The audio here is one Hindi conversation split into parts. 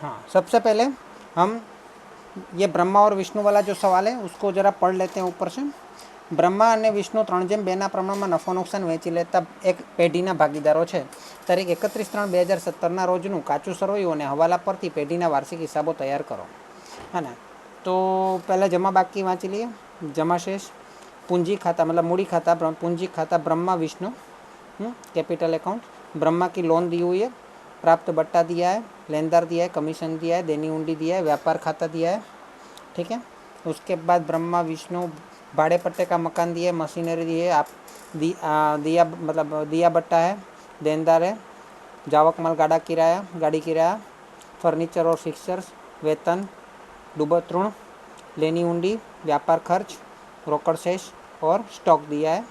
हाँ, सबसे पहले हम ये ब्रह्मा और विष्णु वाला जो सवाल है उसको जरा पढ़ लेते हैं ऊपर से। બ્રહ્મા અને વિષ્ણુ 3:2ના પ્રમાણમાં નફો નુકસાન વહેંચી લેતા એક પેઢીના ભાગીદારો છે. તારીખ 31/3/2017ના રોજનું કાચું સરવૈયું અને હવાલા પરથી પેઢીના વાર્ષિક હિસાબો તૈયાર કરો. હા ને, તો પહેલાં જમા બાકી વાંચી લઈએ. જમા शेष पूंजी खाता मतलब मूड़ी खाता, पूंजी खाता ब्रह्मा विष्णु, कैपिटल अकाउंट. ब्रह्मा की लोन दी हुई है, प्राप्त बट्टा दिया है, लेनदार दिया है, कमीशन दिया है, देनी उंडी दिया है, व्यापार खाता दिया है. ठीक है. उसके बाद ब्रह्मा विष्णु भाड़े पट्टे का मकान दिए, मशीनरी दी है, आप दिया मतलब दिया बट्टा है, देनदार है, जावक माल गाड़ी किराया, फर्नीचर और फिक्सर्स, वेतन, डूबत ऋण, लेनी उंडी, व्यापार खर्च, रोकड़ शेष और स्टॉक दिया है.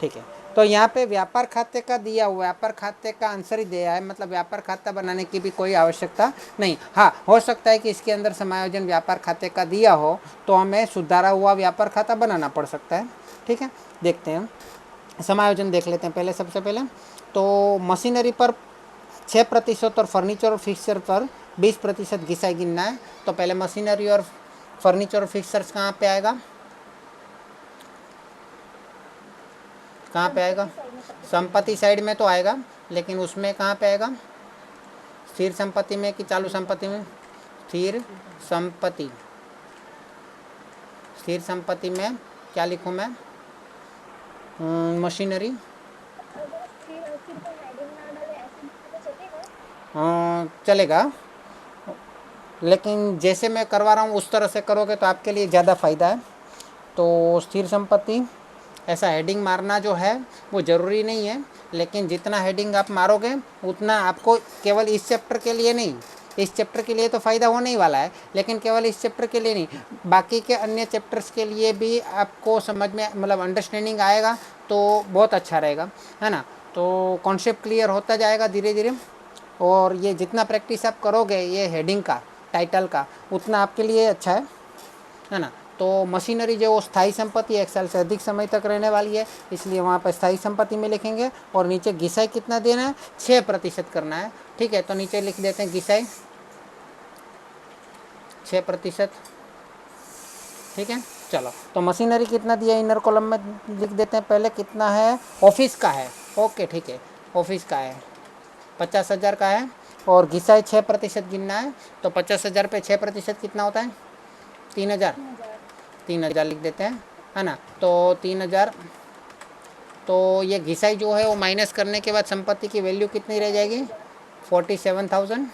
ठीक है. तो यहाँ पे व्यापार खाते का दिया हुआ, व्यापार खाते का आंसर ही दिया है, मतलब व्यापार खाता बनाने की भी कोई आवश्यकता नहीं. हाँ, हो सकता है कि इसके अंदर समायोजन व्यापार खाते का दिया हो तो हमें सुधारा हुआ व्यापार खाता बनाना पड़ सकता है. ठीक है, देखते हैं, समायोजन देख लेते हैं पहले. सबसे पहले तो मशीनरी पर 6% और फर्नीचर और फिक्सर पर 20% घिसाई गिनना है. तो पहले मशीनरी और फर्नीचर और फिक्सर्स कहाँ पे आएगा, कहाँ पे आएगा? संपत्ति साइड में तो आएगा, लेकिन उसमें कहाँ पे आएगा? स्थिर संपत्ति में कि चालू संपत्ति में? स्थिर संपत्ति. स्थिर संपत्ति में क्या लिखूँ मैं? मशीनरी. चलेगा, लेकिन जैसे मैं करवा रहा हूँ उस तरह से करोगे तो आपके लिए ज़्यादा फ़ायदा है. तो स्थिर संपत्ति ऐसा हेडिंग मारना जो है वो ज़रूरी नहीं है, लेकिन जितना हेडिंग आप मारोगे उतना आपको, केवल इस चैप्टर के लिए नहीं, इस चैप्टर के लिए तो फ़ायदा होने ही वाला है, लेकिन केवल इस चैप्टर के लिए नहीं, बाकी के अन्य चैप्टर्स के लिए भी आपको समझ में मतलब अंडरस्टैंडिंग आएगा तो बहुत अच्छा रहेगा, है ना. तो कॉन्सेप्ट क्लियर होता जाएगा धीरे धीरे, और ये जितना प्रैक्टिस आप करोगे ये हेडिंग का, टाइटल का, उतना आपके लिए अच्छा है ना. तो मशीनरी जो वो स्थायी संपत्ति 1 साल से अधिक समय तक रहने वाली है, इसलिए वहाँ पर स्थायी संपत्ति में लिखेंगे. और नीचे घिसाई कितना देना है? 6% करना है. ठीक है, तो नीचे लिख देते हैं घिसाई 6%. ठीक है, चलो. तो मशीनरी कितना दिया इनर कॉलम में लिख देते हैं. पहले कितना है? ऑफिस का है. ओके, ठीक है, ऑफिस का है, 50,000 का है. और घिसाई 6% गिनना है. तो 50,000 पे 6% कितना होता है? 3,000. 3,000 लिख देते हैं, है ना. तो 3,000. तो ये घिसाई जो है वो माइनस करने के बाद संपत्ति की वैल्यू कितनी रह जाएगी? 47,000.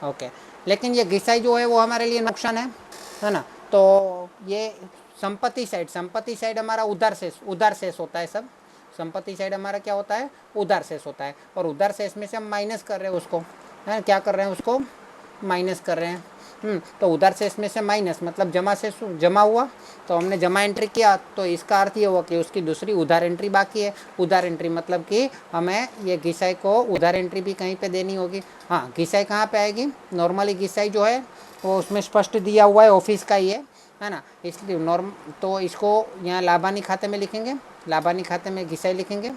ओके, लेकिन ये घिसाई जो है वो हमारे लिए नुकसान है ना. तो ये संपत्ति साइड हमारा उधार शेष होता है सब. संपत्ति साइड हमारा क्या होता है? उधार शेष होता है. और उधार शेष में से हम माइनस कर रहे हैं उसको, है क्या कर रहे हैं? उसको माइनस कर रहे हैं. तो उधार शेष में से माइनस मतलब जमा शेष जमा हुआ, तो हमने जमा एंट्री किया, तो इसका अर्थ ये हुआ कि उसकी दूसरी उधार एंट्री बाकी है. उधार एंट्री मतलब कि हमें ये घिसाई को उधार एंट्री भी कहीं पे देनी होगी. हाँ, घिसाई कहाँ पे आएगी? नॉर्मली घिसाई जो है वो उसमें स्पष्ट दिया हुआ है, ऑफिस का ही है ना, इसलिए तो इसको यहाँ लाभानी खाते में लिखेंगे, लाभानी खाते में घिसाई लिखेंगे.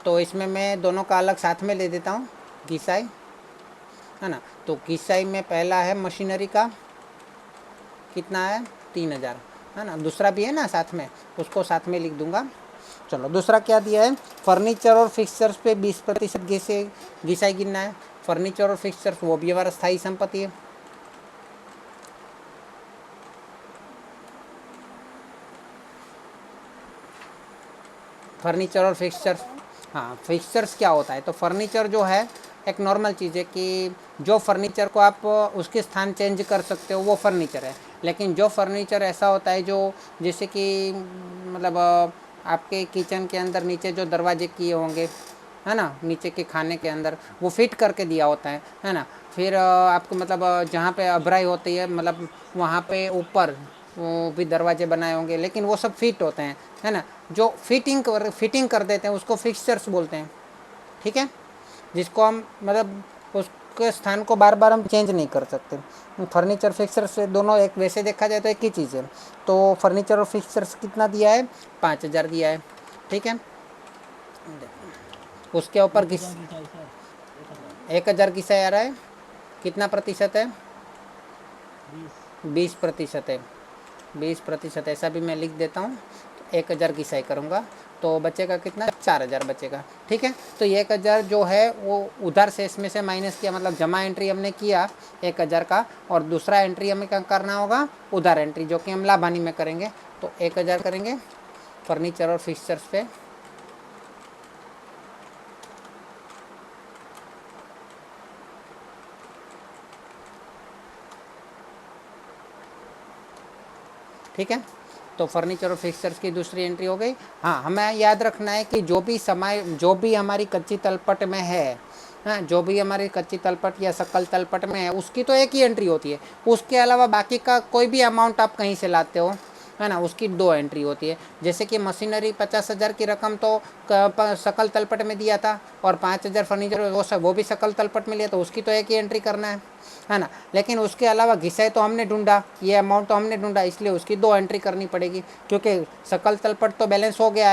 तो इसमें मैं दोनों का अलग साथ में ले देता हूँ, घिसाई, है ना. तो घिसाई में पहला है मशीनरी का, कितना है? 3,000, है ना. दूसरा भी है ना साथ में, उसको साथ में लिख दूंगा. चलो, दूसरा क्या दिया है? फर्नीचर और फिक्सचर्स पे 20% घिसाई गिनना है. फर्नीचर और फिक्सचर्स वो भी हमारा स्थायी संपत्ति है. फर्नीचर और फिक्सचर्स, हाँ, फिक्सचर्स क्या होता है? तो फर्नीचर जो है एक नॉर्मल चीज़ है कि जो फर्नीचर को आप उसके स्थान चेंज कर सकते हो वो फर्नीचर है. लेकिन जो फर्नीचर ऐसा होता है जो जैसे कि मतलब आपके किचन के अंदर नीचे जो दरवाजे किए होंगे, है ना, नीचे के खाने के अंदर वो फिट करके दिया होता है ना. फिर आपको मतलब जहाँ पे अभराई होती है मतलब वहाँ पे ऊपर वो भी दरवाजे बनाए होंगे, लेकिन वो सब फिट होते हैं, है ना. जो फिटिंग कर देते हैं उसको फिक्सचर्स बोलते हैं. ठीक है, जिसको हम मतलब उसके स्थान को बार बार हम चेंज नहीं कर सकते. फर्नीचर फिक्सचर्स से दोनों एक वैसे देखा जाए तो एक ही चीज़ है. तो फर्नीचर और फिक्सचर्स कितना दिया है? 5,000 दिया है. ठीक है, उसके ऊपर 1000 किसा आ रहा है, कितना प्रतिशत है, 20% है, 20%। ऐसा भी मैं लिख देता हूँ, 1000 की सही करूँगा तो बचेगा कितना, 4000 बचेगा। ठीक है, तो ये 1000 जो है वो उधार शेष में से माइनस किया, मतलब जमा एंट्री हमने किया 1000 का, और दूसरा एंट्री हमें क्या करना होगा, उधार एंट्री, जो कि हम लाभानी में करेंगे। तो 1000 करेंगे फर्नीचर और फिक्सचर्स पे, ठीक है। तो फर्नीचर और फिक्सचर्स की दूसरी एंट्री हो गई। हाँ, हमें याद रखना है कि जो भी हमारी कच्ची तलपट में है, हाँ, जो भी हमारी कच्ची तलपट या सकल तलपट में है, उसकी तो एक ही एंट्री होती है। उसके अलावा बाकी का कोई भी अमाउंट आप कहीं से लाते हो, है ना, उसकी 2 एंट्री होती है। जैसे कि मशीनरी 50,000 की रकम तो सकल तलपट में दिया था, और 5,000 फर्नीचर वो भी सकल तलपट में लिया, तो उसकी तो एक ही एंट्री करना है ना। लेकिन उसके अलावा घिसाई तो हमने ढूंढा, ये अमाउंट तो हमने ढूंढा, इसलिए उसकी 2 एंट्री करनी पड़ेगी, क्योंकि सकल तलपट तो बैलेंस हो गया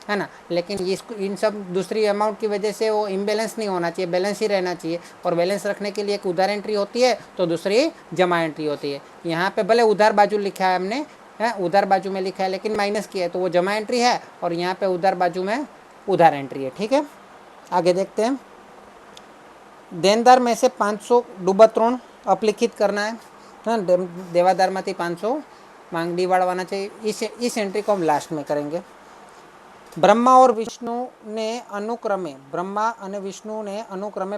है ना। लेकिन इसको इन सब दूसरी अमाउंट की वजह से वो इम्बैलेंस नहीं होना चाहिए, बैलेंस ही रहना चाहिए। और बैलेंस रखने के लिए एक उधार एंट्री होती है, तो दूसरी जमा एंट्री होती है। यहाँ पे भले उधार बाजू लिखा है हमने, है उधार बाजू में लिखा है, लेकिन माइनस किया है तो वो जमा एंट्री है, और यहाँ पे उधार बाजू में उधार एंट्री है। ठीक है, आगे देखते हैं। देनदार में से 500 डूबत ऋण अपलिखित करना है, हाँ, देवादार में 500 मांगडी वाળવાના चाहिए। इस एंट्री को हम लास्ट में करेंगे। ब्रह्मा और विष्णु ने अनुक्रमे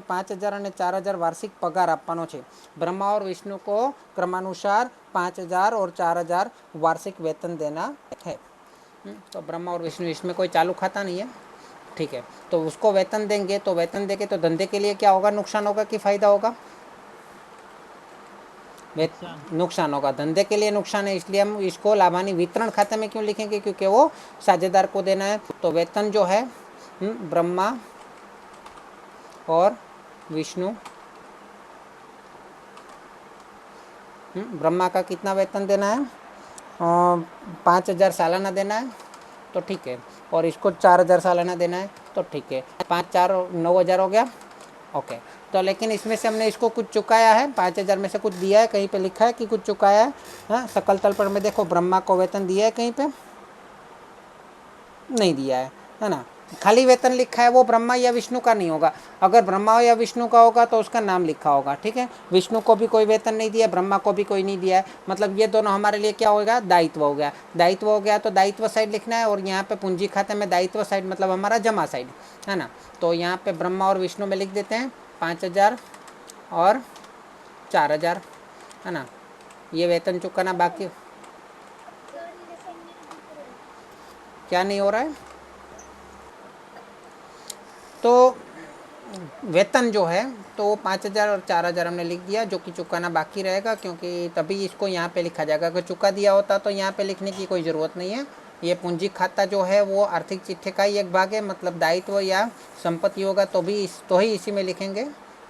5000 અને 4000 वार्षिक पगार આપવાનો છે। ब्रह्मा और विष्णु को क्रमानुसार 5000 और 4000 वार्षिक वेतन देना है। तो ब्रह्मा और विष्णु, इसमें कोई चालू खाता नहीं है, ठीक है। तो उसको वेतन देंगे, तो वेतन देंगे तो धंधे के लिए क्या होगा, नुकसान होगा कि फायदा होगा, नुकसान होगा। धंधे के लिए नुकसान है, इसलिए हम इसको लाभानी वितरण खाते में क्यों लिखेंगे, क्योंकि वो साझेदार को देना है। तो वेतन जो है ब्रह्मा और विष्णु, ब्रह्मा का कितना वेतन देना है, 5000 सालाना देना है, तो ठीक है। और इसको 4000 सालाना देना है, तो ठीक है। 5 4 9000 हो गया, ओके। तो लेकिन इसमें से हमने इसको कुछ चुकाया है, 5000 में से कुछ दिया है, कहीं पे लिखा है कि कुछ चुकाया है, हाँ। सकल तलपट में देखो, ब्रह्मा को वेतन दिया है, कहीं पे नहीं दिया है ना। खाली वेतन लिखा है, वो ब्रह्मा या विष्णु का नहीं होगा। अगर ब्रह्मा या विष्णु का होगा तो उसका नाम लिखा होगा, ठीक है। विष्णु को भी कोई वेतन नहीं दिया, ब्रह्मा को भी कोई नहीं दिया है, मतलब ये दोनों हमारे लिए क्या होगा, दायित्व हो गया। दायित्व हो गया तो दायित्व साइड लिखना है, और यहाँ पे पूंजी खाते में दायित्व साइड मतलब हमारा जमा साइड, है ना। तो यहाँ पे ब्रह्मा और विष्णु में लिख देते हैं 5000 और 4000, है ना। ये वेतन चुकाना बाकी, क्या नहीं हो रहा है, तो वेतन जो है तो 5000 और 4000 हमने लिख दिया, जो कि चुकाना बाकी रहेगा, क्योंकि तभी इसको यहाँ पे लिखा जाएगा। अगर चुका दिया होता तो यहाँ पे लिखने की कोई ज़रूरत नहीं है। ये पूंजी खाता जो है वो आर्थिक चिट्ठे का ही एक भाग है, मतलब दायित्व या संपत्ति होगा तो ही इसी में लिखेंगे,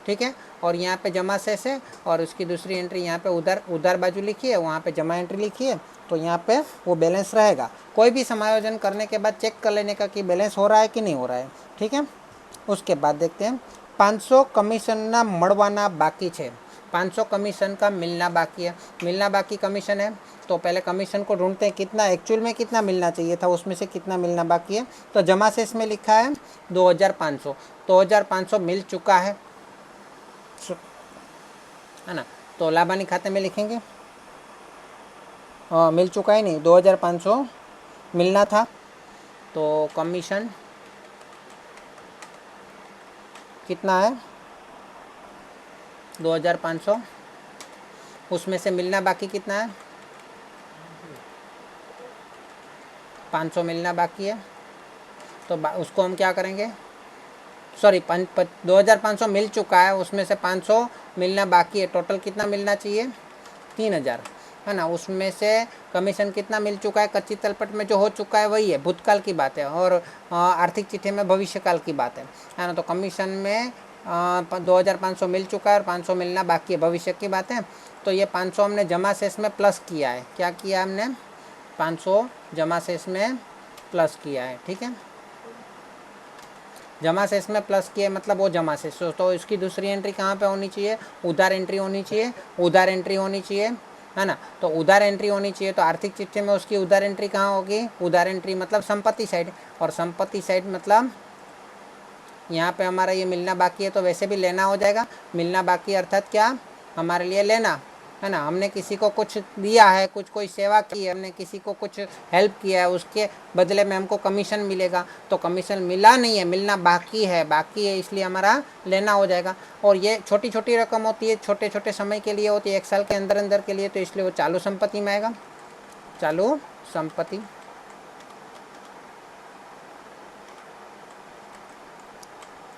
ठीक है। और यहाँ पे जमा शेष है, और उसकी दूसरी एंट्री यहाँ पे उधार बाजू लिखी है, वहाँ पे जमा एंट्री लिखी है, तो यहाँ पे वो बैलेंस रहेगा। कोई भी समायोजन करने के बाद चेक कर लेने का कि बैलेंस हो रहा है कि नहीं हो रहा है, ठीक है। उसके बाद देखते हैं 500 कमीशनना મળવાના बाकी है। 500 कमीशन का मिलना बाकी है। मिलना बाकी कमीशन है, तो पहले कमीशन को ढूंढते हैं कितना एक्चुअल में कितना मिलना चाहिए था, उसमें से कितना मिलना बाकी है। तो जमा शेष में लिखा है 2500, 2500 मिल चुका है ना। तो लाभानी खाते में लिखेंगे, मिल चुका है नहीं, 2500 मिलना था, तो कमीशन कितना है 2500, उसमें से मिलना बाकी कितना है 500 मिलना बाकी है। तो उसको हम क्या करेंगे, सॉरी 2500 मिल चुका है, उसमें से 500 मिलना बाकी है। टोटल कितना मिलना चाहिए 3000, है ना। उसमें से कमीशन कितना मिल चुका है, कच्ची तलपट में जो हो चुका है वही है, भूतकाल की बात है, और आर्थिक चिट्ठे में भविष्यकाल की बात है ना। तो कमीशन में 2500 मिल चुका है और 500 मिलना बाकी है, भविष्य की बात है। तो ये 500 हमने जमा शेष में प्लस किया है, क्या किया हमने 500 जमा शेष में प्लस किया है, ठीक है। जमा शेष में प्लस किए मतलब वो जमा शेष, तो इसकी दूसरी एंट्री कहाँ पे होनी चाहिए, उधार एंट्री होनी चाहिए, उधार एंट्री होनी चाहिए, है ना। तो उधार एंट्री होनी चाहिए, तो आर्थिक चिट्ठे में उसकी उधार एंट्री कहाँ होगी, उधार एंट्री मतलब संपत्ति साइड, और संपत्ति साइड मतलब यहाँ पे हमारा ये मिलना बाकी है, तो वैसे भी लेना हो जाएगा। मिलना बाकी अर्थात क्या, हमारे लिए लेना, है ना। हमने किसी को कुछ दिया है, कुछ कोई सेवा की है, हमने किसी को कुछ हेल्प किया है, उसके बदले में हमको कमीशन मिलेगा। तो कमीशन मिला नहीं है, मिलना बाकी है, बाकी है, इसलिए हमारा लेना हो जाएगा। और ये छोटी छोटी रकम होती है, छोटे छोटे समय के लिए होती है, 1 साल के अंदर अंदर के लिए, तो इसलिए वो चालू संपत्ति में आएगा। चालू संपत्ति,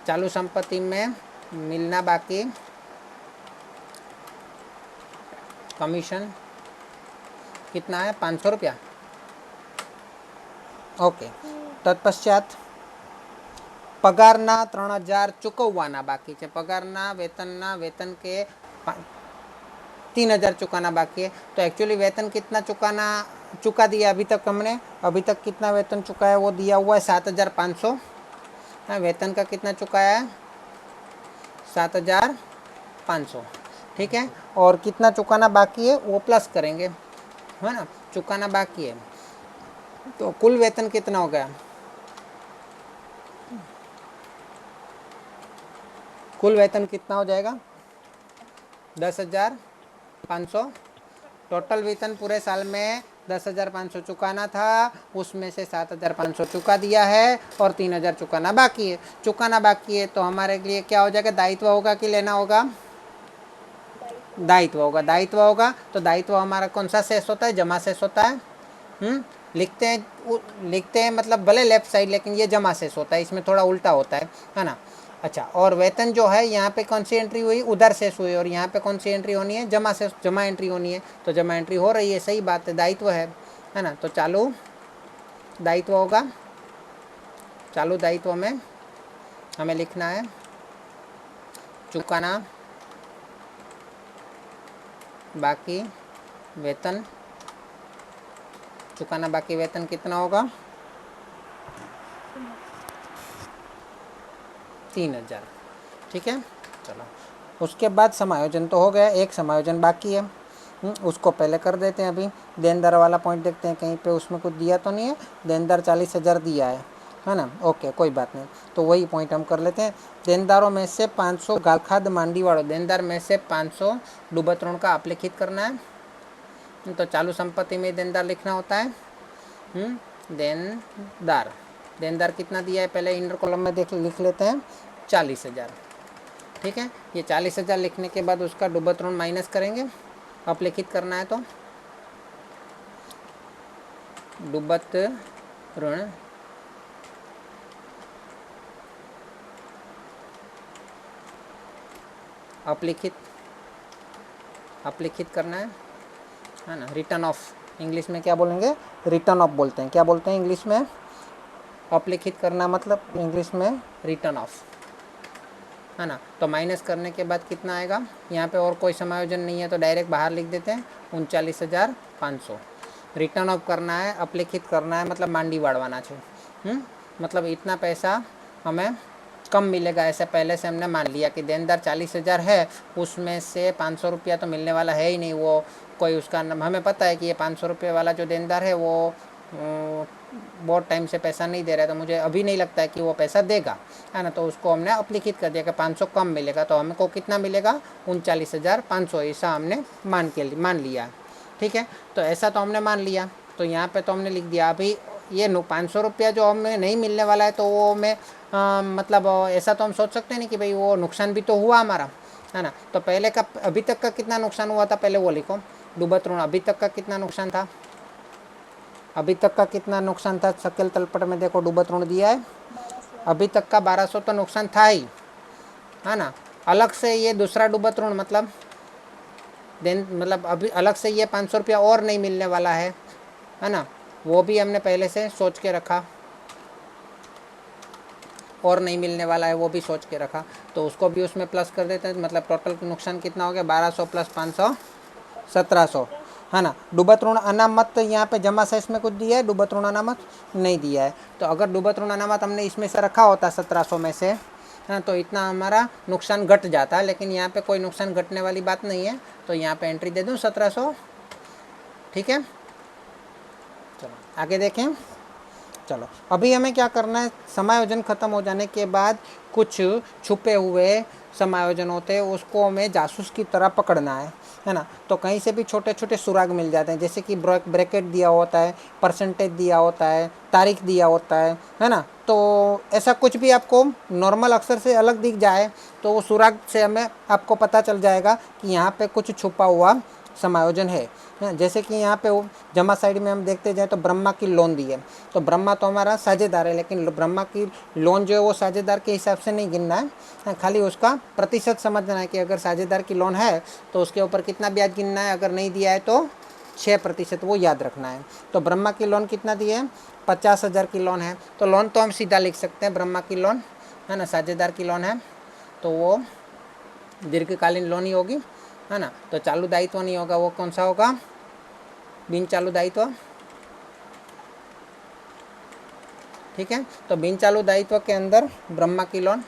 चालू संपत्ति में मिलना बाकी कमीशन कितना है, 500 रुपया। ओके, तत्पश्चात पगाરના 3000 ચૂકવવાના बाकी है, पगाરના वेतन के 3000 चुकाना बाकी है। तो एक्चुअली वेतन कितना चुका दिया अभी तक हमने, अभी तक कितना वेतन चुकाया वो दिया हुआ है 7500। वेतन का कितना चुकाया है, 7500, ठीक है। और कितना चुकाना बाकी है वो प्लस करेंगे, है ना, चुकाना बाकी है। तो कुल वेतन कितना हो गया, कुल वेतन कितना हो जाएगा, 10,500। टोटल वेतन पूरे साल में 10,500 चुकाना था, उसमें से 7,500 चुका दिया है और 3,000 चुकाना बाकी है। चुकाना बाकी है तो हमारे लिए क्या हो जाएगा, दायित्व होगा कि लेना होगा, दायित्व होगा। दायित्व होगा तो दायित्व हमारा कौन सा शेष होता है, जमा शेष होता है। लिखते हैं मतलब भले लेफ्ट साइड, लेकिन ये जमा शेष होता है, इसमें थोड़ा उल्टा होता है ना। अच्छा, और वेतन जो है यहाँ पे कौन सी एंट्री हुई, उधर शेष हुई, और यहाँ पे कौन सी एंट्री होनी है, जमा शेष, जमा एंट्री होनी है। तो जमा एंट्री हो रही है, सही बात है, दायित्व है ना। तो चालू दायित्व होगा, चालू दायित्व में हमें लिखना है चुकाना बाकी वेतन, चुकाना बाकी वेतन कितना होगा, 3,000, ठीक है। चलो, उसके बाद समायोजन तो हो गया, एक समायोजन बाकी है, उसको पहले कर देते हैं। अभी देनदार वाला पॉइंट देखते हैं, कहीं पे उसमें कुछ दिया तो नहीं है, देनदार 40,000 दिया है ना। ओके, कोई बात नहीं, तो वही पॉइंट हम कर लेते हैं। देनदारों में से 500 गालखाद मांडी वालों, देनदार में से 500 डूबत ऋण का अपलिखित करना है। तो चालू संपत्ति में देनदार लिखना होता है। देनदार, देनदार कितना दिया है पहले इंटर कॉलम में लिख लेते हैं, 40,000, ठीक है। ये 40,000 लिखने के बाद उसका डूबत ऋण माइनस करेंगे, अपलिखित करना है तो डूबत ऋण अपलिखित करना है ना। रिटर्न ऑफ, इंग्लिश में क्या बोलेंगे, रिटर्न ऑफ बोलते हैं। क्या बोलते हैं इंग्लिश में, अपलिखित करना मतलब इंग्लिश में रिटर्न ऑफ, है ना। तो माइनस करने के बाद कितना आएगा, यहाँ पे और कोई समायोजन नहीं है तो डायरेक्ट बाहर लिख देते हैं 39,500। रिटर्न ऑफ करना है, अपलिखित करना है मतलब मांडी बाड़वाना है। मतलब इतना पैसा हमें कम मिलेगा, ऐसे पहले से हमने मान लिया कि देनदार 40,000 है, उसमें से 500 रुपया तो मिलने वाला है ही नहीं। वो कोई उसका हमें पता है कि ये 500 रुपये वाला जो देनदार है वो बहुत टाइम से पैसा नहीं दे रहा है, तो मुझे अभी नहीं लगता है कि वो पैसा देगा, है ना। तो उसको हमने अपलिखित कर दिया कि 500 कम मिलेगा, तो हमको कितना मिलेगा, 39,500, ऐसा हमने मान लिया, ठीक है। तो ऐसा तो हमने मान लिया, तो यहाँ पे तो हमने लिख दिया। अभी ये 500 रुपया जो हमें नहीं मिलने वाला है, तो वो हमें मतलब ऐसा तो हम सोच सकते नहीं कि भाई वो नुकसान भी तो हुआ हमारा, है ना। तो पहले का, अभी तक का कितना नुकसान हुआ था पहले वो लिखो, डूबत ऋण अभी तक का कितना नुकसान था, अभी तक का कितना नुकसान था, शक्ल तलपट में देखो डूबत ऋण दिया है, अभी तक का 1200 तो नुकसान था ही, है ना। अलग से ये दूसरा डूबत ऋण मतलब मतलब अभी अलग से ये 500 रुपया और नहीं मिलने वाला है ना। वो भी हमने पहले से सोच के रखा, और नहीं मिलने वाला है वो भी सोच के रखा, तो उसको भी उसमें प्लस कर देते हैं। मतलब टोटल नुकसान कितना हो गया, 1200 प्लस 500, 1700, है ना। डूबत ऋण अनामत यहाँ पे जमा शेष में कुछ दिया है, डूबत ऋण अनामत नहीं दिया है। तो अगर डूबत ऋण अनामत हमने इसमें से रखा होता 1700 में से, हाँ, तो इतना हमारा नुकसान घट जाता है, लेकिन यहाँ पे कोई नुकसान घटने वाली बात नहीं है, तो यहाँ पे एंट्री दे दूँ 1700। ठीक है, चलो आगे देखें। चलो अभी हमें क्या करना है, समायोजन खत्म हो जाने के बाद कुछ छुपे हुए समायोजन होते हैं, उसको हमें जासूस की तरह पकड़ना है ना। तो कहीं से भी छोटे छोटे सुराग मिल जाते हैं, जैसे कि ब्रैकेट दिया होता है, परसेंटेज दिया होता है, तारीख दिया होता है ना। तो ऐसा कुछ भी आपको नॉर्मल अक्षर से अलग दिख जाए तो वो सुराग से हमें आपको पता चल जाएगा कि यहाँ पे कुछ छुपा हुआ समायोजन है। जैसे कि यहाँ पे जमा साइड में हम देखते जाए तो ब्रह्मा की लोन दी है, तो ब्रह्मा तो हमारा साझेदार है, लेकिन ब्रह्मा की लोन जो है वो साझेदार के हिसाब से नहीं गिनना है, खाली उसका प्रतिशत समझना है कि अगर साझेदार की लोन है तो उसके ऊपर कितना ब्याज गिनना है, अगर नहीं दिया है तो 6%, वो याद रखना है। तो ब्रह्मा की लोन कितना दी है, 50,000 की लोन है, तो लोन तो हम सीधा लिख सकते हैं, ब्रह्मा की लोन है ना, साझेदार की लोन है तो वो दीर्घकालीन लोन ही होगी, है ना। तो चालू दायित्व नहीं होगा, वो कौन सा होगा, बिन चालू दायित्व। ठीक है, तो बिन चालू दायित्व के अंदर ब्रह्मा की लोन,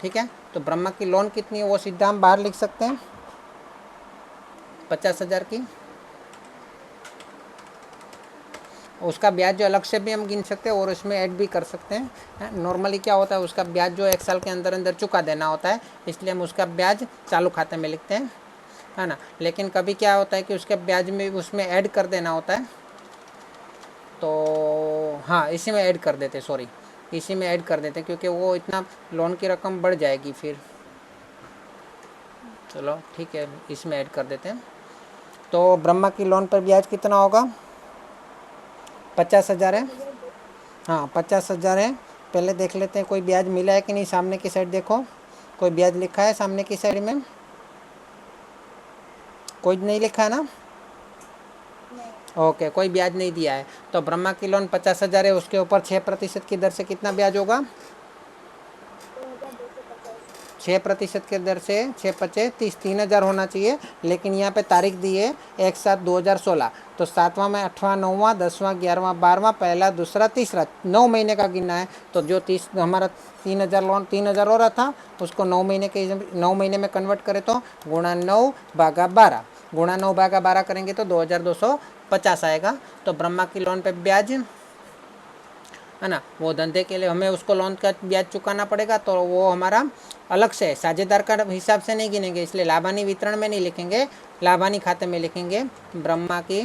ठीक है, तो ब्रह्मा की लोन कितनी है वो सीधा हम बाहर लिख सकते हैं, 50,000 की। उसका ब्याज जो अलग से भी हम गिन सकते हैं और उसमें ऐड भी कर सकते हैं। नॉर्मली क्या होता है, उसका ब्याज जो 1 साल के अंदर अंदर चुका देना होता है, इसलिए हम उसका ब्याज चालू खाते में लिखते हैं, है ना। लेकिन कभी क्या होता है कि उसके ब्याज में उसमें ऐड कर देना होता है, तो हाँ इसी में ऐड कर देते, सॉरी इसी में ऐड कर देते, क्योंकि वो इतना लोन की रकम बढ़ जाएगी फिर। चलो ठीक है, इसमें ऐड कर देते हैं। तो ब्रह्मा की लोन पर ब्याज कितना होगा, 50,000 है। हाँ 50,000 है। पहले देख लेते हैं कोई ब्याज मिला है कि नहीं, सामने की साइड देखो कोई ब्याज लिखा है सामने की साइड में, कोई नहीं लिखा है ना, ओके, कोई ब्याज नहीं दिया है। तो ब्रह्मा की लोन 50,000 है, उसके ऊपर 6% की दर से कितना ब्याज होगा, 6% के दर से 6×5 = 3,000 होना चाहिए, लेकिन यहाँ पे तारीख दी है 1/7/2016, तो 7वां में 8वां 9वां 10वां 11वां 12वां, पहला दूसरा तीसरा 9 महीने का गिनना है। तो जो हमारा 3,000 लोन 3,000 हो रहा था, उसको 9 महीने के 9 महीने में कन्वर्ट करें तो गुणा 9/12, गुणा 9/12 करेंगे तो 2,250 आएगा। तो ब्रह्मा की लोन पे ब्याज, है ना, वो धंधे के लिए हमें उसको लोन का ब्याज चुकाना पड़ेगा, तो वो हमारा अलग से साझेदार का हिसाब से नहीं गिनेंगे, इसलिए लाभानी वितरण में नहीं लिखेंगे, लाभानी खाते में लिखेंगे ब्रह्मा की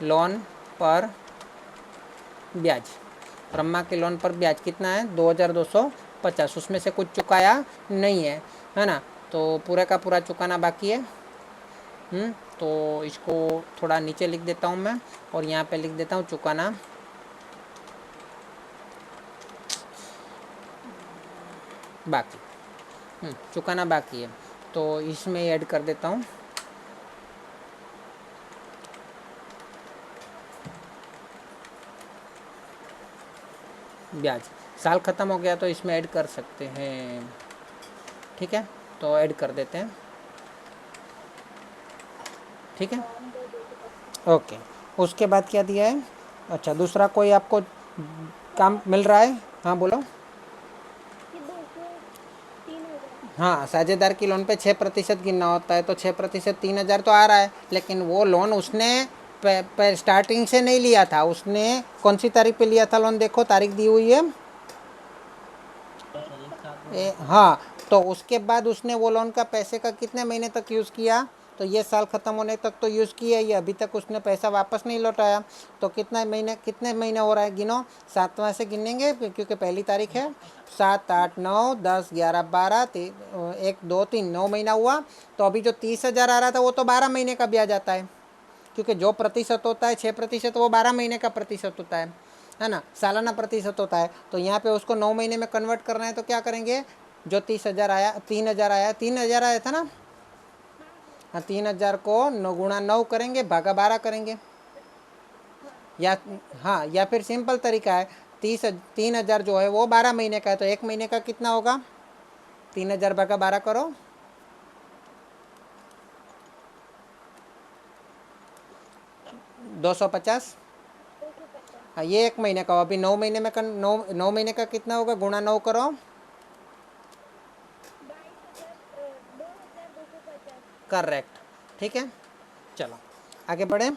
लोन पर ब्याज। ब्रह्मा की लोन पर ब्याज कितना है, 2,250, उसमें से कुछ चुकाया नहीं है ना, तो पूरा का पूरा चुकाना बाकी है। तो इसको थोड़ा नीचे लिख देता हूँ मैं, और यहाँ पे लिख देता हूँ चुकाना बाकी, चुकाना बाकी है, तो इसमें ऐड कर देता हूँ ब्याज। साल ख़त्म हो गया तो इसमें ऐड कर सकते हैं, ठीक है, तो ऐड कर देते हैं, ठीक है, ओके। उसके बाद क्या दिया है, अच्छा दूसरा कोई आपको काम मिल रहा है, हाँ बोलो। हाँ साझेदार की लोन पे 6% गिनना होता है, तो 6% 3,000 तो आ रहा है, लेकिन वो लोन उसने स्टार्टिंग से नहीं लिया था, उसने कौन सी तारीख पे लिया था लोन, देखो तारीख दी हुई है, हाँ, तो उसके बाद उसने वो लोन का पैसे का कितने महीने तक यूज़ किया, तो ये साल ख़त्म होने तक तो यूज़ किया ही, अभी तक उसने पैसा वापस नहीं लौटाया, तो कितने महीने हो रहा है, गिनो, 7वां से गिनेंगे क्योंकि पहली तारीख है, 7 8 9 10 11 12 1 2 3 9 महीना हुआ। तो अभी जो 30,000 आ रहा था वो तो 12 महीने का ब्याज आता है, क्योंकि जो प्रतिशत होता है 6%, वो 12 महीने का प्रतिशत होता है ना, सालाना प्रतिशत होता है। तो यहाँ पे उसको 9 महीने में कन्वर्ट करना है, तो क्या करेंगे, जो 30,000 आया 3,000 आया था ना, हाँ 3,000 को 9 × 9 करेंगे, भागा 12 करेंगे, या हाँ, या फिर सिंपल तरीका है, 3,000 जो है वो 12 महीने का है, तो 1 महीने का कितना होगा? 3,000 भागा 12 करो, 250। हाँ, ये 1 महीने का हो। अभी 9 महीने में 9 महीने का कितना होगा? गुणा 9 करो, करेक्ट। ठीक है, चलो आगे बढ़े।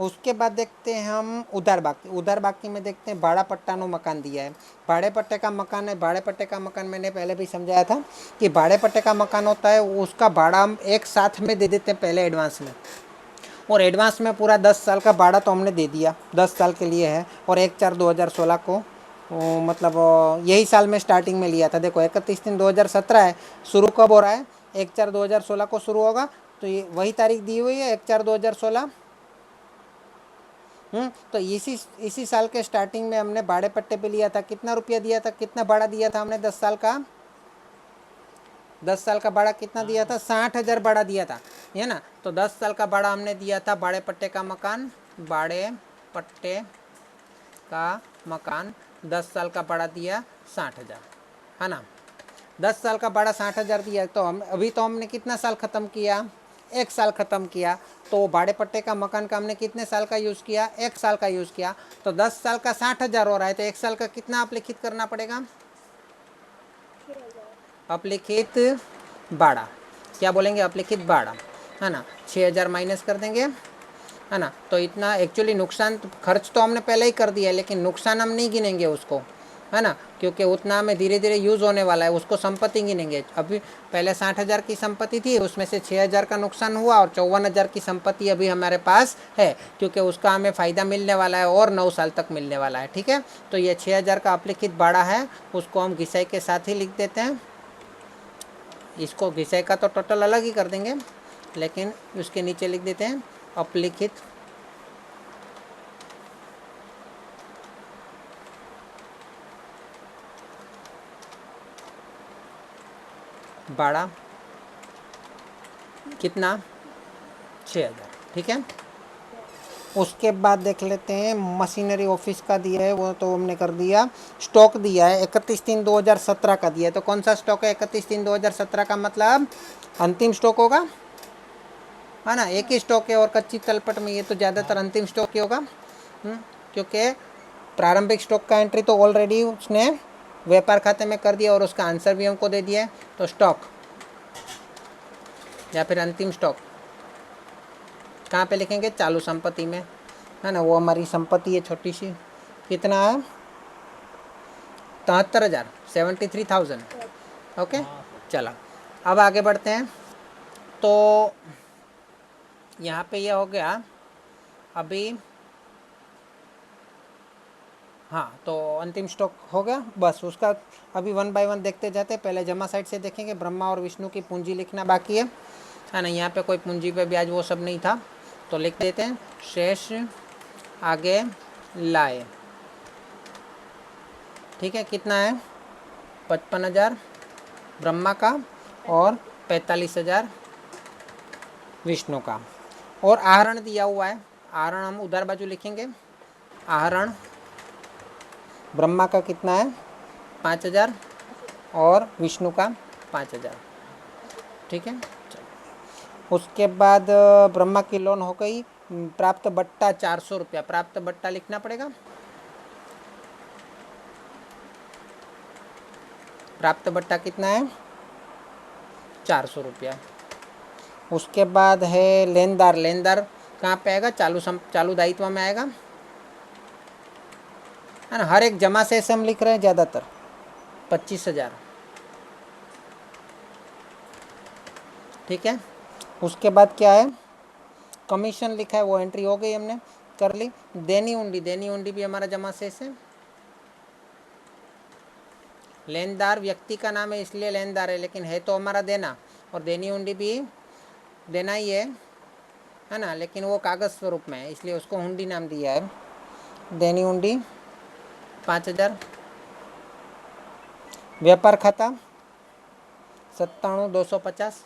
उसके बाद देखते हैं हम उधार बाकी। उधार बाकी में देखते हैं भाड़ा पट्टानो मकान दिया है। भाड़े पट्टे का मकान है। भाड़े पट्टे का मकान मैंने पहले भी समझाया था कि भाड़े पट्टे का मकान होता है, उसका भाड़ा हम एक साथ में दे देते हैं पहले एडवांस में, और एडवांस में पूरा 10 साल का भाड़ा तो हमने दे दिया, 10 साल के लिए है। और 1/4/2016 को मतलब यही साल में स्टार्टिंग में लिया था। देखो 31/3/2017 है, शुरू कब हो रहा है? 1/4/2016 को शुरू होगा, तो ये वही तारीख दी हुई है, 1/4/2016। तो इसी साल के स्टार्टिंग में हमने भाड़े पट्टे पे लिया था। कितना रुपया दिया था? कितना भाड़ा दिया था हमने 10 साल का? 10 साल का भाड़ा कितना दिया था? 60,000 भाड़ा दिया था, है ना। तो 10 साल का भाड़ा हमने दिया था भाड़े पट्टे का मकान। भाड़े पट्टे का मकान 10 साल का भाड़ा दिया 60,000, है ना। 10 साल का भाड़ा 60,000 दिया, तो हम अभी तो हमने कितना साल ख़त्म किया? 1 साल ख़त्म किया। तो भाड़े पट्टे का मकान का हमने कितने साल का यूज़ किया? 1 साल का यूज़ किया। तो 10 साल का 60,000 हो रहा है, तो 1 साल का कितना अपलिखित करना पड़ेगा? अपलिखित भाड़ा, क्या बोलेंगे? अपलिखित भाड़ा, है ना। 6,000 माइनस कर देंगे, है ना। तो इतना एक्चुअली नुकसान, खर्च तो हमने पहले ही कर दिया है, लेकिन नुकसान हम नहीं गिनेंगे उसको, है ना, क्योंकि उतना हमें धीरे धीरे यूज़ होने वाला है, उसको संपत्ति गिनेंगे। अभी पहले 60,000 की संपत्ति थी, उसमें से 6,000 का नुकसान हुआ, और 54,000 की संपत्ति अभी हमारे पास है, क्योंकि उसका हमें फ़ायदा मिलने वाला है और 9 साल तक मिलने वाला है। ठीक है, तो ये 6,000 का अपलिखित भाड़ा है, उसको हम घिसाई के साथ ही लिख देते हैं। इसको घिसाई का तो टोटल अलग ही कर देंगे, लेकिन उसके नीचे लिख देते हैं अपलिखित भाड़ा कितना? 6,000। ठीक है, उसके बाद देख लेते हैं मशीनरी ऑफिस का दिया है, वो तो हमने कर दिया। स्टॉक दिया है 31/3/2017 का दिया है, तो कौन सा स्टॉक है? 31/3/2017 का मतलब अंतिम स्टॉक होगा, है ना। एक ही स्टॉक है, और कच्ची तलपट में ये तो ज़्यादातर अंतिम स्टॉक ही होगा, क्योंकि प्रारंभिक स्टॉक का एंट्री तो ऑलरेडी उसने व्यापार खाते में कर दिया, और उसका आंसर भी हमको दे दिया है। तो स्टॉक या फिर अंतिम स्टॉक कहाँ पे लिखेंगे? चालू संपत्ति में, है ना। वो हमारी संपत्ति है छोटी सी, कितना है? 73,000, 73,000। ओके, चलो अब आगे बढ़ते हैं। तो यहाँ पे ये हो गया अभी, हाँ, तो अंतिम स्टॉक हो गया बस। उसका अभी 1 बाय 1 देखते जाते हैं। पहले जमा साइड से देखेंगे। ब्रह्मा और विष्णु की पूंजी लिखना बाकी है ना। यहाँ पे कोई पूंजी पे ब्याज वो सब नहीं था, तो लिख देते हैं शेष आगे लाए। ठीक है, कितना है? 55,000 ब्रह्मा का और 45,000 विष्णु का। और आहरण दिया हुआ है, आहरण हम उधर बाजू लिखेंगे। आहरण ब्रह्मा का कितना है? 5,000 और विष्णु का 5,000। ठीक है, उसके बाद ब्रह्मा की लोन हो गई। प्राप्त बट्टा 400 रुपया। प्राप्त बट्टा लिखना पड़ेगा। प्राप्त बट्टा कितना है? 400 रुपया। उसके बाद है लेनदार। लेनदार कहाँ पे आएगा? चालू दायित्व में आएगा, है ना। हर एक जमा से हम लिख रहे हैं ज़्यादातर 25,000। ठीक है, उसके बाद क्या है? कमीशन लिखा है, वो एंट्री हो गई, हमने कर ली। देनी उंडी, देनी उंडी भी हमारा जमा शेष है। लेनदार व्यक्ति का नाम है इसलिए लेनदार है, लेकिन है तो हमारा देना, और देनी उंडी भी देना ही है ना, लेकिन वो कागज़ स्वरूप में है, इसलिए उसको हुंडी नाम दिया है। देनी उंडी 5,000। व्यापार खाता 97,250।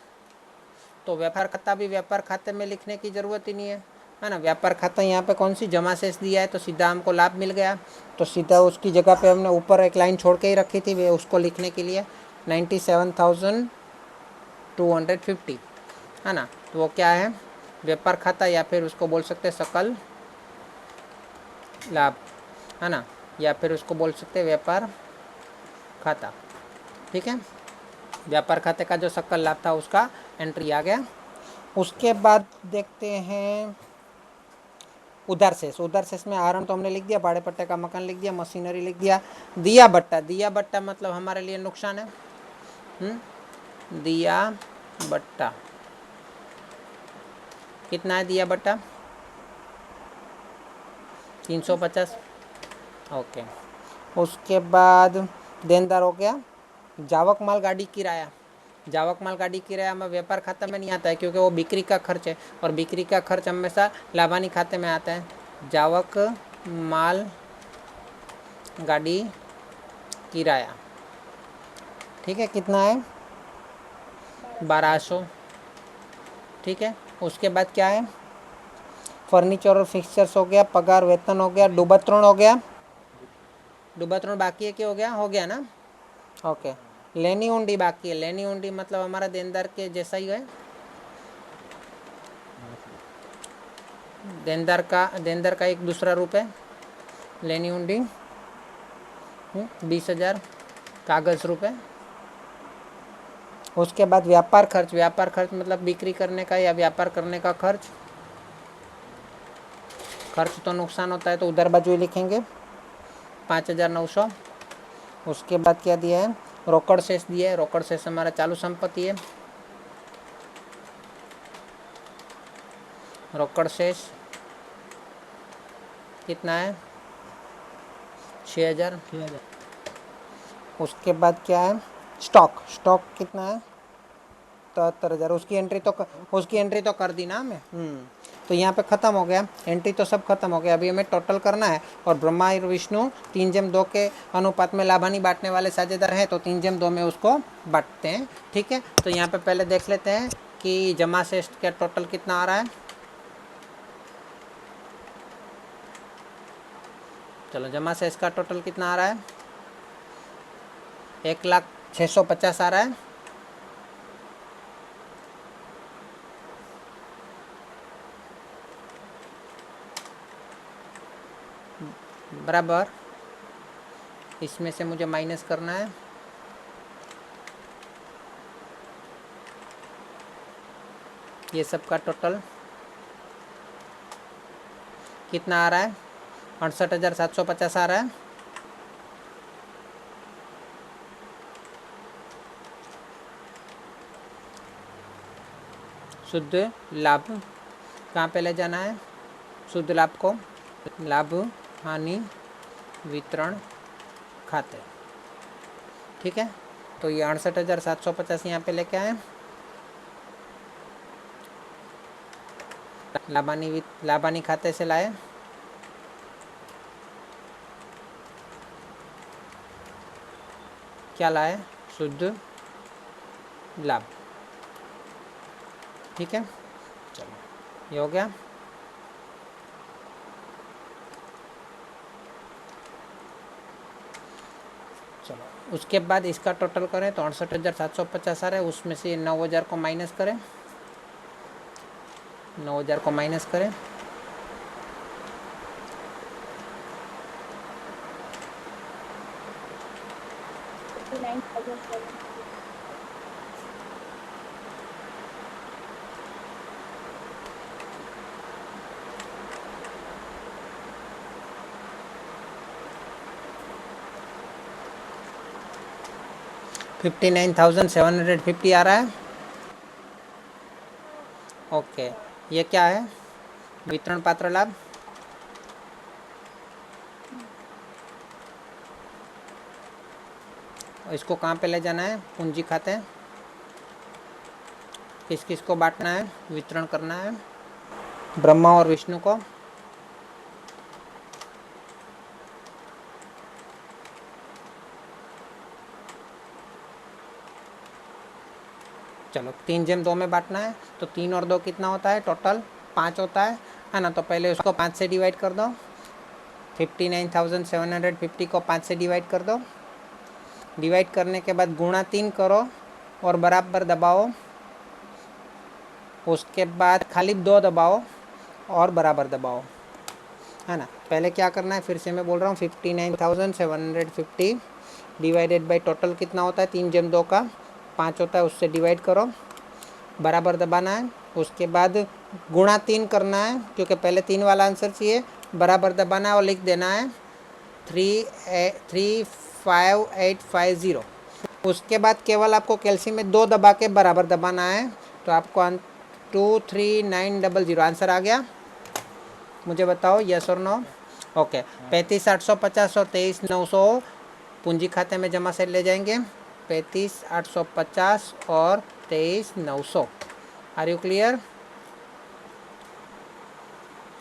तो व्यापार खाता भी व्यापार खाते में लिखने की ज़रूरत ही नहीं है, है ना। व्यापार खाता यहाँ पे कौन सी जमा शेष दिया है तो सीधा हमको लाभ मिल गया, तो सीधा उसकी जगह पे हमने ऊपर एक लाइन छोड़ के ही रखी थी वे उसको लिखने के लिए 97,250, है ना। तो वो क्या है, व्यापार खाता या फिर उसको बोल सकते हैं सकल लाभ, है ना, या फिर उसको बोल सकते हैं व्यापार खाता। ठीक है, व्यापार खाते का जो सकल लाभ था उसका एंट्री आ गया। उसके बाद देखते हैं उधार शेष। उधार शेष में आहरण तो हमने लिख दिया, भाड़े पट्टे का मकान लिख दिया, मशीनरी लिख दिया। दिया बट्टा, दिया बट्टा मतलब हमारे लिए नुकसान है। दिया बट्टा कितना है, दिया बट्टा 350। ओके, उसके बाद देनदार हो गया। जावक माल गाड़ी किराया, जावक माल गाड़ी किराया में व्यापार खाता में नहीं आता है क्योंकि वो बिक्री का खर्च है, और बिक्री का खर्च हमेशा लाभानी खाते में आता है। जावक माल गाड़ी किराया, ठीक है, कितना है 1200। ठीक है, उसके बाद क्या है, फर्नीचर और फिक्सचर्स हो गया, पगार वेतन हो गया, डूबतरण हो गया। डूबतरण बाकी है, क्या हो गया ना। ओके, लेनी उंडी बाकी है। लेनी उंडी मतलब हमारा देनदार के जैसा ही है। देनदार का एक दूसरा रूप है लेनी उंडी। 20,000 कागज रुपए। उसके बाद व्यापार खर्च, व्यापार खर्च मतलब बिक्री करने का या व्यापार करने का खर्च। खर्च तो नुकसान होता है तो उधर बाजू ही लिखेंगे 5,900। उसके बाद क्या दिया है, रोकड़ शेष दिया है। रोकड़ शेष हमारा चालू संपत्ति है। रोकड़ शेष कितना है 6,000। उसके बाद क्या है, स्टॉक, स्टॉक कितना है 73,000। उसकी एंट्री तो कर दी ना हमें। तो यहाँ पे ख़त्म हो गया, एंट्री तो सब खत्म हो गया। अभी हमें टोटल करना है, और ब्रह्मा और विष्णु 3:2 के अनुपात में लाभानी बांटने वाले साझेदार हैं, तो 3:2 में उसको बांटते हैं। ठीक है, तो यहाँ पे पहले देख लेते हैं कि जमा शेष का टोटल कितना आ रहा है। चलो, जमा शेष का टोटल कितना आ रहा है, 1,06,50 आ रहा है। बराबर, इसमें से मुझे माइनस करना है ये सब का टोटल कितना आ रहा है, 68,750 आ रहा है। शुद्ध लाभ कहाँ पे ले जाना है, शुद्ध लाभ को लाभ हानि वितरण खाते। ठीक है, तो ये 68,750 यहाँ पे लेके आए। लाभानी खाते से लाए, क्या लाए, शुद्ध लाभ। ठीक है, चलो ये हो गया। चलो, उसके बाद इसका टोटल करें तो 68,750 आ रहा है। उसमें से 9,000 को माइनस करें, 9,000 को माइनस करें। $59,750 आ रहा है। ओके, ये क्या है, वितरण पात्र लाभ। इसको कहाँ पे ले जाना है, पूंजी खाते। किस किस को बांटना है, वितरण करना है ब्रह्मा और विष्णु को। चलो, 3:2 में बांटना है, तो 3 और 2 कितना होता है, टोटल 5 होता है। है ना। तो पहले उसको 5 से डिवाइड कर दो, 59,750 को 5 से डिवाइड कर दो। डिवाइड करने के बाद गुणा 3 करो और बराबर दबाओ। उसके बाद खाली 2 दबाओ और बराबर दबाओ, है ना। पहले क्या करना है, फिर से मैं बोल रहा हूँ, 59,750 डिवाइडेड बाई टोटल कितना होता है, 3/2 का 5 होता है, उससे डिवाइड करो, बराबर दबाना है। उसके बाद गुणा 3 करना है, क्योंकि पहले 3 वाला आंसर चाहिए, बराबर दबाना है और लिख देना है 35850। उसके बाद केवल आपको कैल्शियम में 2 दबा के बराबर दबाना है, तो आपको 23900 आंसर आ गया। मुझे बताओ यस और नो। ओके, 35,850 और 23,900 पूंजी खाते में जमा से ले जाएंगे। 35,850 और 23,900। Are you clear?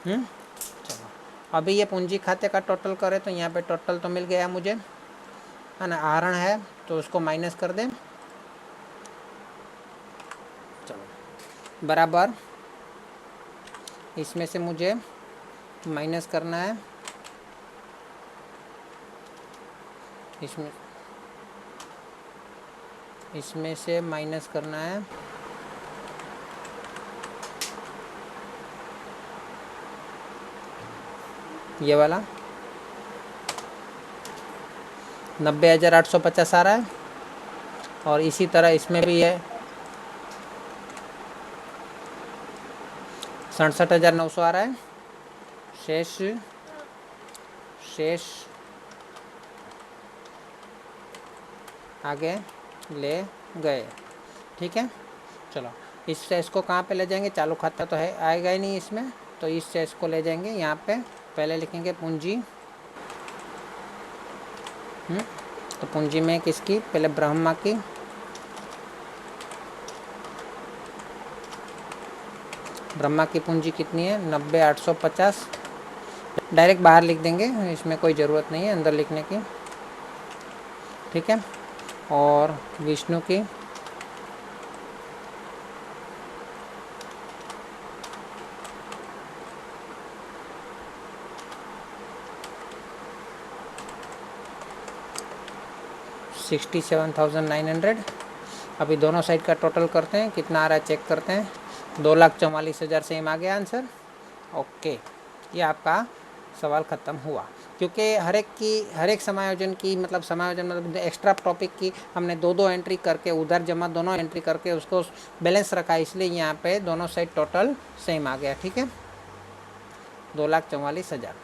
चलो, अभी ये पूंजी खाते का टोटल करें तो यहाँ पे टोटल तो मिल गया मुझे, है ना। आहरण है तो उसको माइनस कर दें। चलो, बराबर इसमें से मुझे माइनस करना है, इसमें से माइनस करना है ये वाला 90,850 आ रहा है, और इसी तरह इसमें भी है 67,900 आ रहा है। शेष आगे ले गए, ठीक है। चलो, इस शेष को कहाँ पे ले जाएंगे, चालू खाता तो है, आएगा ही नहीं इसमें, तो इस शेष को ले जाएंगे यहाँ पे। पहले लिखेंगे पूंजी, तो पूंजी में किसकी, पहले ब्रह्मा की, ब्रह्मा की पूंजी कितनी है 90,850। डायरेक्ट बाहर लिख देंगे, इसमें कोई ज़रूरत नहीं है अंदर लिखने की, ठीक है। और विष्णु की 67,900। अभी दोनों साइड का टोटल करते हैं, कितना आ रहा है चेक करते हैं। 2,44,000 सेम आ गया आंसर। ओके, ये आपका सवाल ख़त्म हुआ। क्योंकि हर एक समायोजन की मतलब एक्स्ट्रा टॉपिक की हमने 2 एंट्री करके उधर जमा दोनों एंट्री करके उसको बैलेंस रखा, इसलिए यहाँ पे दोनों साइड टोटल सेम आ गया, ठीक है। 2,44,000।